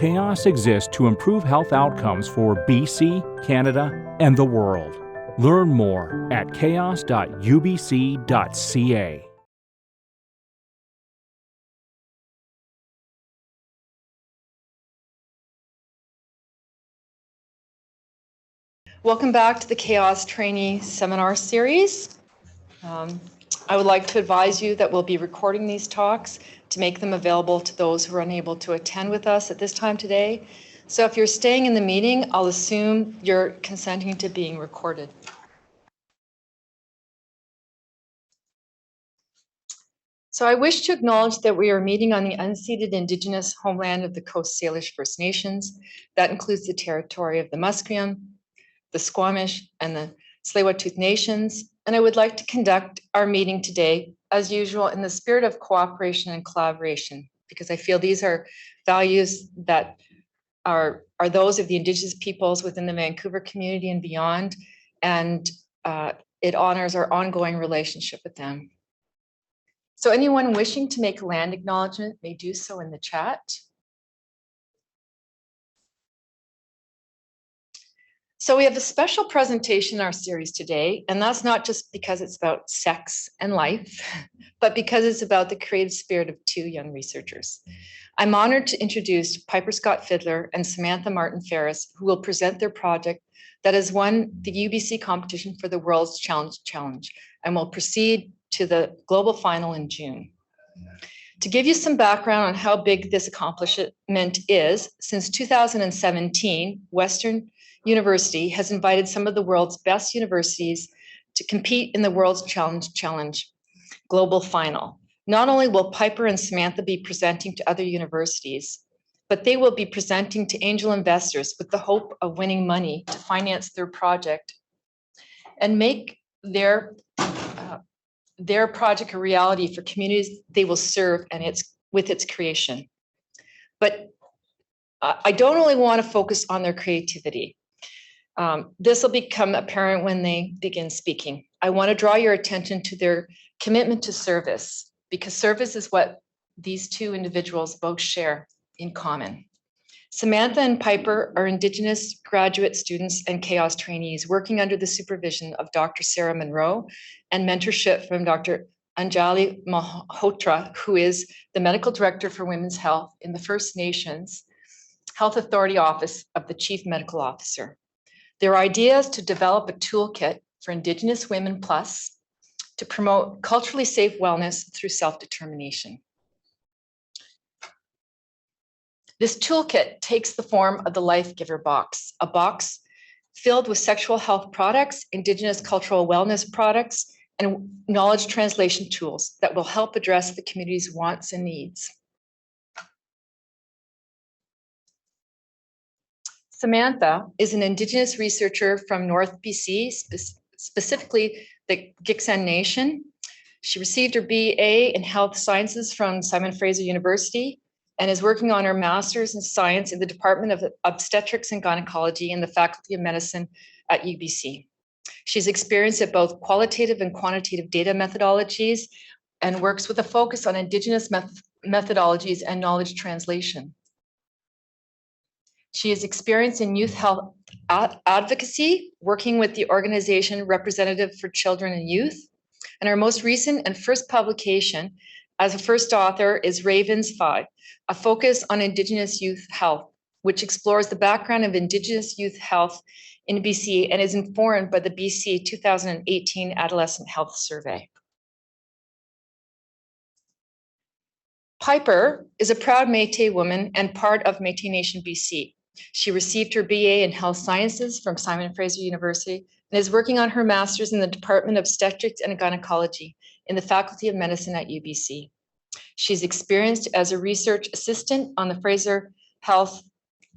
CHÉOS exists to improve health outcomes for BC, Canada, and the world. Learn more at chaos.ubc.ca. Welcome back to the CHÉOS Trainee Seminar Series. I would like to advise you that we'll be recording these talks to make them available to those who are unable to attend with us at this time today. So if you're staying in the meeting, I'll assume you're consenting to being recorded. So I wish to acknowledge that we are meeting on the unceded Indigenous homeland of the Coast Salish First Nations. That includes the territory of the Musqueam, the Squamish, and the Tsleil-Waututh Nations. And I would like to conduct our meeting today, as usual, in the spirit of cooperation and collaboration, because I feel these are values that are those of the Indigenous peoples within the Vancouver community and beyond, and it honors our ongoing relationship with them. So anyone wishing to make a land acknowledgement may do so in the chat. So we have a special presentation in our series today, and that's not just because it's about sex and life, but because it's about the creative spirit of two young researchers. I'm honored to introduce Piper Scott-Fiddler and Samantha Martin-Ferris, who will present their project that has won the UBC competition for the World's Challenge and will proceed to the global final in June. To give you some background on how big this accomplishment is, since 2017, Western University has invited some of the world's best universities to compete in the World's Challenge Global Final. Not only will Piper and Samantha be presenting to other universities, but they will be presenting to angel investors with the hope of winning money to finance their project and make their project a reality for communities they will serve and with its creation. But I don't only want to focus on their creativity. This will become apparent when they begin speaking. I want to draw your attention to their commitment to service, because service is what these two individuals both share in common. Samantha and Piper are Indigenous graduate students and CHÉOS trainees working under the supervision of Dr. Sarah Monroe and mentorship from Dr. Anjali Malhotra, who is the Medical Director for Women's Health in the First Nations Health Authority Office of the Chief Medical Officer. Their idea is to develop a toolkit for Indigenous Women Plus to promote culturally safe wellness through self-determination. This toolkit takes the form of the Lifegiver Box, a box filled with sexual health products, Indigenous cultural wellness products, and knowledge translation tools that will help address the community's wants and needs. Samantha is an Indigenous researcher from North BC, specifically the Gitxsan Nation. She received her BA in Health Sciences from Simon Fraser University and is working on her Master's in Science in the Department of Obstetrics and Gynecology in the Faculty of Medicine at UBC. She's experienced at both qualitative and quantitative data methodologies and works with a focus on Indigenous methodologies and knowledge translation. She is experienced in youth health advocacy, working with the organization Representative for Children and Youth. And her most recent and first publication as a first author is Ravens 5, a focus on Indigenous youth health, which explores the background of Indigenous youth health in BC and is informed by the BC 2018 Adolescent Health Survey. Piper is a proud Métis woman and part of Métis Nation BC. She received her BA in Health Sciences from Simon Fraser University and is working on her Master's in the Department of Obstetrics and Gynecology in the Faculty of Medicine at UBC. She's experienced as a research assistant on the Fraser Health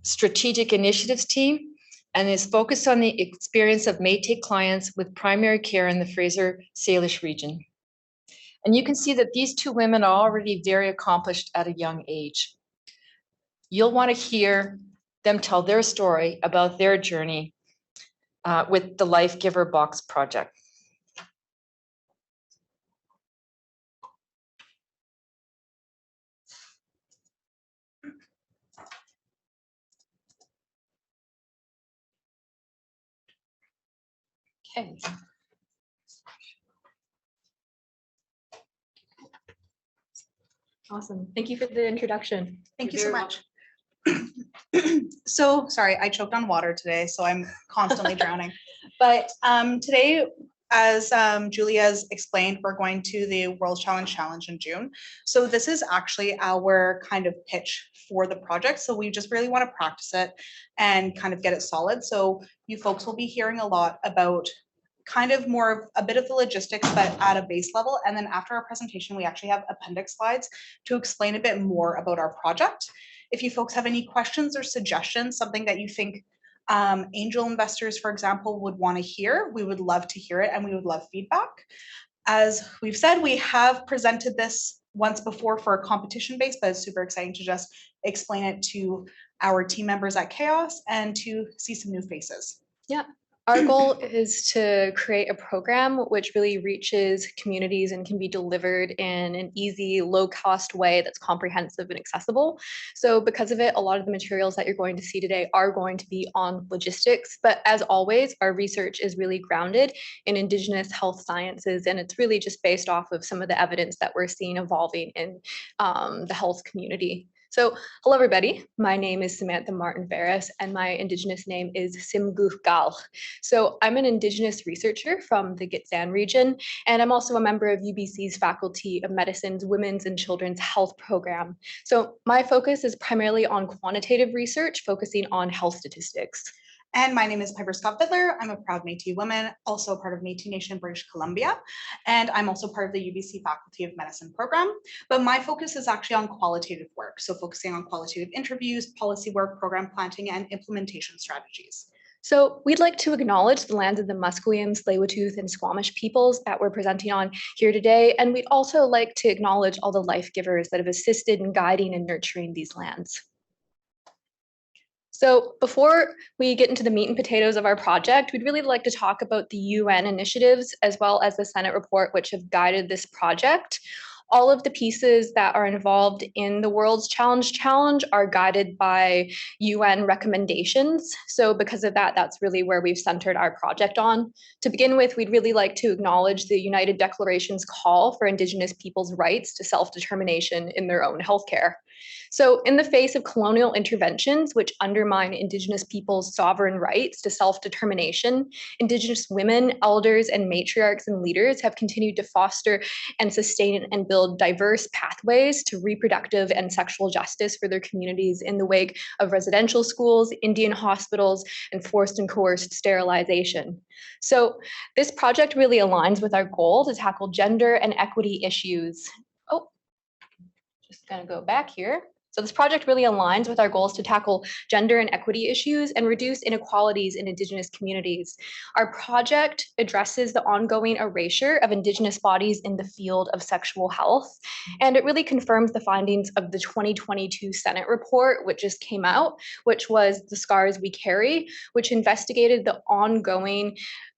Strategic Initiatives team and is focused on the experience of Métis clients with primary care in the Fraser Salish region. And you can see that these two women are already very accomplished at a young age. You'll want to hear them tell their story about their journey with the Lifegiver Box project. Okay. Awesome. Thank you for the introduction. Thank you You're so very much. So sorry, I choked on water today, so I'm constantly drowning. But today, as Julia's explained, we're going to the World Challenge in June. So this is actually our kind of pitch for the project. So we just really want to practice it and kind of get it solid. So you folks will be hearing a lot about kind of more of a bit of the logistics, but at a base level. And then after our presentation, we actually have appendix slides to explain a bit more about our project. If you folks have any questions or suggestions, something that you think angel investors, for example, would want to hear, we would love to hear it and we would love feedback. As we've said, we have presented this once before for a competition base, but it's super exciting to just explain it to our team members at CHÉOS and to see some new faces. Yeah. Our goal is to create a program which really reaches communities and can be delivered in an easy, low-cost way that's comprehensive and accessible. So because of it, a lot of the materials that you're going to see today are going to be on logistics. But as always, our research is really grounded in Indigenous health sciences, and it's really just based off of some of the evidence that we're seeing evolving in the health community. So hello, everybody. My name is Samantha Martin-Ferris, and my Indigenous name is Simgugal. So I'm an Indigenous researcher from the Gitxsan region, and I'm also a member of UBC's Faculty of Medicine's Women's and Children's Health Program. So my focus is primarily on quantitative research, focusing on health statistics. And my name is Piper Scott-Fiddler. I'm a proud Métis woman, also part of Métis Nation, British Columbia. And I'm also part of the UBC Faculty of Medicine program. But my focus is actually on qualitative work. So focusing on qualitative interviews, policy work, program planting, and implementation strategies. So we'd like to acknowledge the lands of the Musqueam, Tsleil-Waututh, and Squamish peoples that we're presenting on here today. And we'd also like to acknowledge all the life givers that have assisted in guiding and nurturing these lands. So before we get into the meat and potatoes of our project, we'd really like to talk about the UN initiatives as well as the Senate report, which have guided this project. All of the pieces that are involved in the World's Challenge are guided by UN recommendations. So because of that, that's really where we've centered our project on. To begin with, we'd really like to acknowledge the United Declaration's call for Indigenous people's rights to self-determination in their own healthcare. So in the face of colonial interventions, which undermine Indigenous people's sovereign rights to self-determination, Indigenous women, elders, and matriarchs and leaders have continued to foster and sustain and build diverse pathways to reproductive and sexual justice for their communities in the wake of residential schools, Indian hospitals, and forced and coerced sterilization. So this project really aligns with our goal to tackle gender and equity issues. Oh, just gonna go back here. So this project really aligns with our goals to tackle gender and equity issues and reduce inequalities in Indigenous communities. Our project addresses the ongoing erasure of Indigenous bodies in the field of sexual health, and it really confirms the findings of the 2022 Senate report, which just came out, which was The Scars We Carry, which investigated the ongoing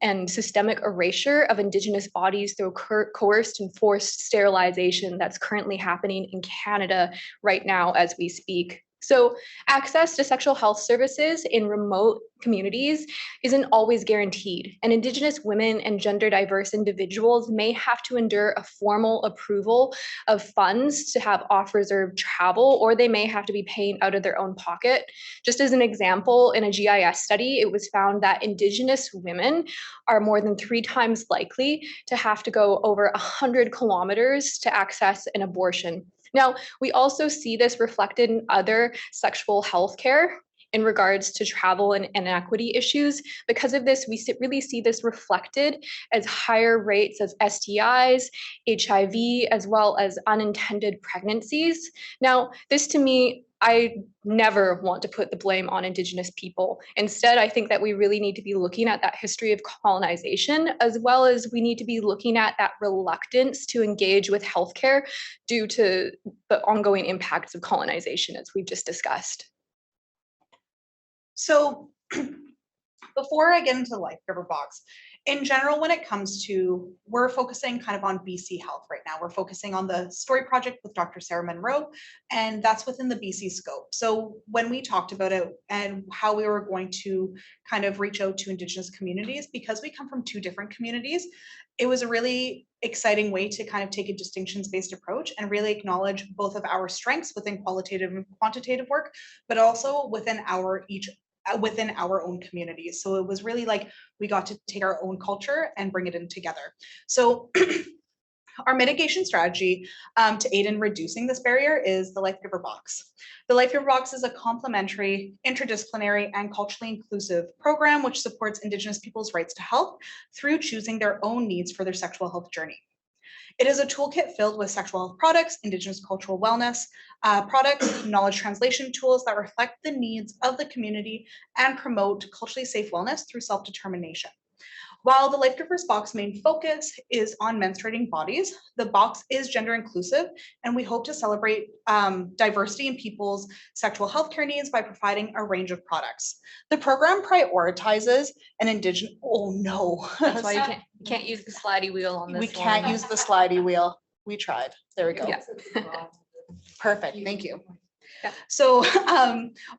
and systemic erasure of Indigenous bodies through coerced and forced sterilization that's currently happening in Canada right now as we speak. So access to sexual health services in remote communities isn't always guaranteed, and Indigenous women and gender diverse individuals may have to endure a formal approval of funds to have off-reserve travel, or they may have to be paying out of their own pocket. Just as an example, in a GIS study, it was found that Indigenous women are more than 3 times likely to have to go over 100 kilometers to access an abortion. Now, we also see this reflected in other sexual health care in regards to travel and inequity issues. Because of this, we really see this reflected as higher rates of STIs, HIV, as well as unintended pregnancies. Now, this to me, I never want to put the blame on Indigenous people. Instead, I think that we really need to be looking at that history of colonization, as well as we need to be looking at that reluctance to engage with healthcare due to the ongoing impacts of colonization, as we've just discussed. So before I get into the Lifegiver Box, In general, when it comes to, we're focusing kind of on BC Health right now. We're focusing on the story project with Dr. Sarah Monroe, and that's within the BC scope. So when we talked about it and how we were going to kind of reach out to Indigenous communities, because we come from two different communities, it was a really exciting way to kind of take a distinctions-based approach and really acknowledge both of our strengths within qualitative and quantitative work, but also within our own communities. So it was really like we got to take our own culture and bring it in together. So our mitigation strategy to aid in reducing this barrier is the Lifegiver Box. The Lifegiver Box is a complementary, interdisciplinary, and culturally inclusive program which supports Indigenous people's rights to health through choosing their own needs for their sexual health journey. It is a toolkit filled with sexual health products, Indigenous cultural wellness products, knowledge translation tools that reflect the needs of the community and promote culturally safe wellness through self-determination. While the Lifegiver's Box main focus is on menstruating bodies, the box is gender inclusive, and we hope to celebrate diversity in people's sexual health care needs by providing a range of products. The program prioritizes an Indigenous, oh no. That's why you can't use the slidey wheel on this We one. can't use the slidey wheel. We tried. There we go. Yeah. Perfect. Thank you. Yeah. So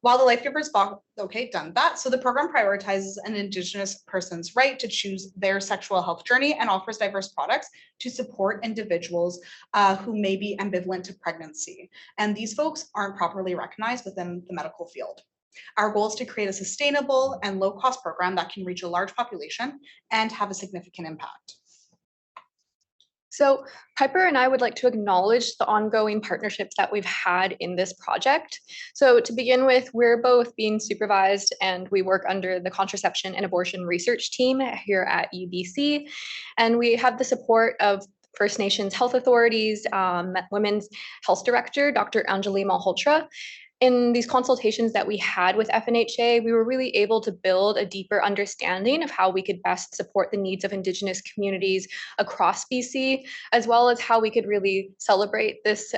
while the Lifegiver's Box, okay, done that. So the program prioritizes an Indigenous person's right to choose their sexual health journey and offers diverse products to support individuals who may be ambivalent to pregnancy. And these folks aren't properly recognized within the medical field. Our goal is to create a sustainable and low-cost program that can reach a large population and have a significant impact. So Piper and I would like to acknowledge the ongoing partnerships that we've had in this project. So to begin with, we're both being supervised and we work under the Contraception and Abortion Research Team here at UBC. And we have the support of First Nations health authorities, Women's Health Director, Dr. Anjali Malhotra. In these consultations that we had with FNHA, we were really able to build a deeper understanding of how we could best support the needs of Indigenous communities across BC, as well as how we could really celebrate this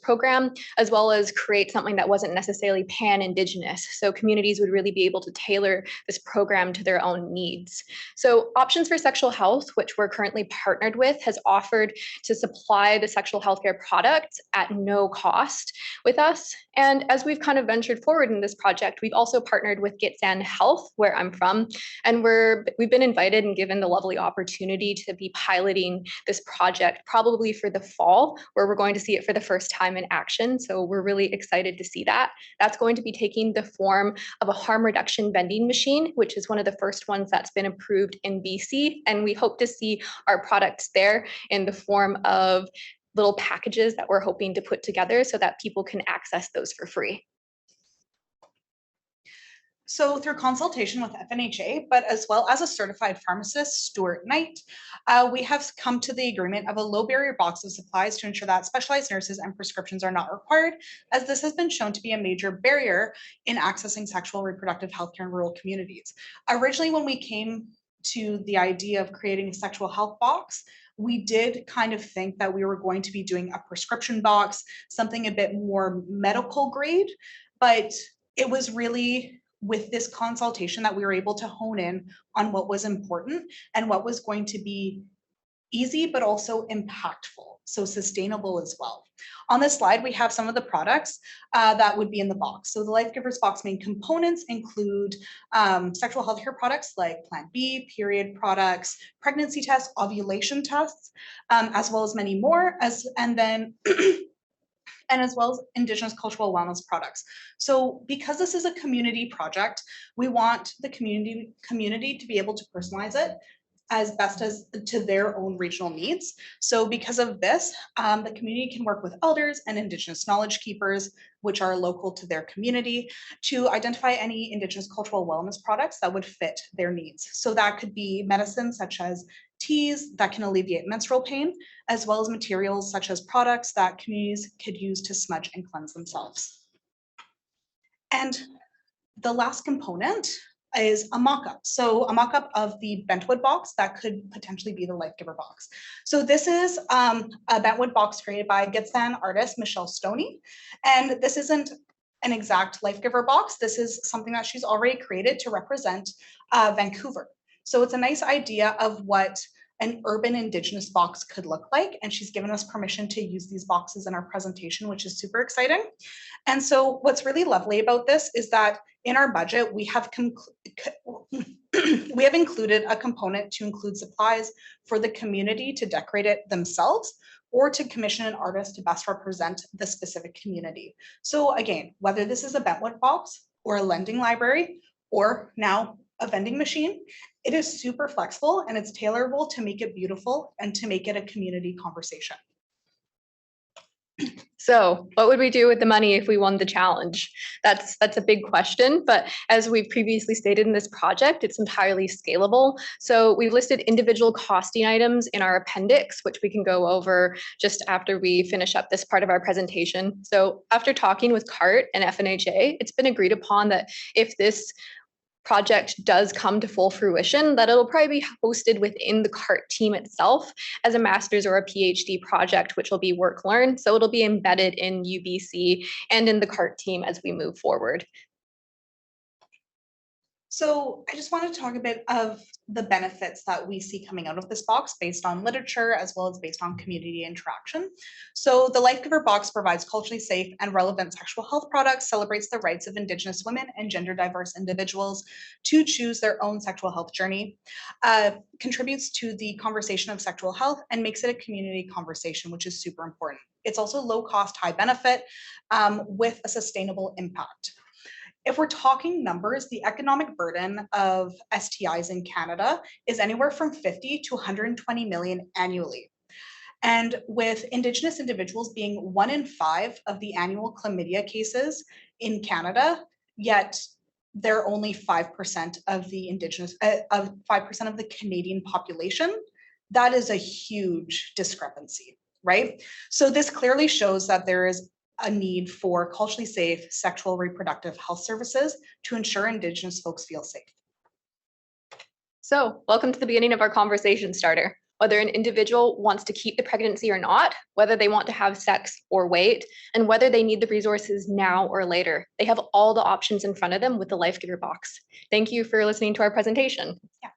program, as well as create something that wasn't necessarily pan-Indigenous. So communities would really be able to tailor this program to their own needs. So Options for Sexual Health, which we're currently partnered with, has offered to supply the sexual healthcare products at no cost with us. And as we've kind of ventured forward in this project, we've also partnered with Gitxsan Health, where I'm from, and we've been invited and given the lovely opportunity to be piloting this project probably for the fall, where we're going to see it for the first time in action. So we're really excited to see that. That's going to be taking the form of a harm reduction vending machine, which is one of the first ones that's been approved in BC. And we hope to see our products there in the form of little packages that we're hoping to put together so that people can access those for free. So through consultation with FNHA, but as well as a certified pharmacist, Stuart Knight, we have come to the agreement of a low barrier box of supplies to ensure that specialized nurses and prescriptions are not required, as this has been shown to be a major barrier in accessing sexual reproductive healthcare in rural communities. Originally, when we came to the idea of creating a sexual health box, we did kind of think that we were going to be doing a prescription box, something a bit more medical grade, but it was really with this consultation that we were able to hone in on what was important and what was going to be easy, but also impactful, so sustainable as well. On this slide, we have some of the products that would be in the box. So the Lifegiver's Box main components include sexual health care products like Plan B, period products, pregnancy tests, ovulation tests, as well as many more, and as well as Indigenous cultural wellness products. So because this is a community project, we want the community to be able to personalize it as best as to their own regional needs. So because of this, the community can work with elders and Indigenous knowledge keepers, which are local to their community, to identify any Indigenous cultural wellness products that would fit their needs. So that could be medicines such as teas that can alleviate menstrual pain, as well as materials such as products that communities could use to smudge and cleanse themselves. And the last component is a mock-up. So a mock-up of the bentwood box that could potentially be the Lifegiver Box. So this is a bentwood box created by Gitxsan artist Michelle Stoney. And this isn't an exact Lifegiver box. This is something that she's already created to represent Vancouver. So it's a nice idea of what an urban Indigenous box could look like. And she's given us permission to use these boxes in our presentation, which is super exciting. And so what's really lovely about this is that in our budget, we have included a component to include supplies for the community to decorate it themselves, or to commission an artist to best represent the specific community. So again, whether this is a bentwood box or a lending library, or now a vending machine, it is super flexible and it's tailorable to make it beautiful and to make it a community conversation. So what would we do with the money if we won the challenge? That's a big question, but as we've previously stated in this project, it's entirely scalable. So we've listed individual costing items in our appendix, which we can go over just after we finish up this part of our presentation. So after talking with CART and FNHA, it's been agreed upon that if this project does come to full fruition, that it'll probably be hosted within the CART team itself as a master's or a PhD project, which will be work learned. So it'll be embedded in UBC and in the CART team as we move forward. So I just want to talk a bit of the benefits that we see coming out of this box based on literature as well as based on community interaction. So the Lifegiver Box provides culturally safe and relevant sexual health products, celebrates the rights of Indigenous women and gender diverse individuals to choose their own sexual health journey, contributes to the conversation of sexual health and makes it a community conversation, which is super important. It's also low cost, high benefit with a sustainable impact. If we're talking numbers, the economic burden of STIs in Canada is anywhere from 50 to 120 million annually. And with Indigenous individuals being 1 in 5 of the annual chlamydia cases in Canada, yet they're only 5% of the Indigenous, 5% of the Canadian population, that is a huge discrepancy, right? So this clearly shows that there is a need for culturally safe sexual reproductive health services to ensure Indigenous folks feel safe. So welcome to the beginning of our conversation starter. Whether an individual wants to keep the pregnancy or not, whether they want to have sex or wait, and whether they need the resources now or later, they have all the options in front of them with the Lifegiver Box. Thank you for listening to our presentation. Yeah.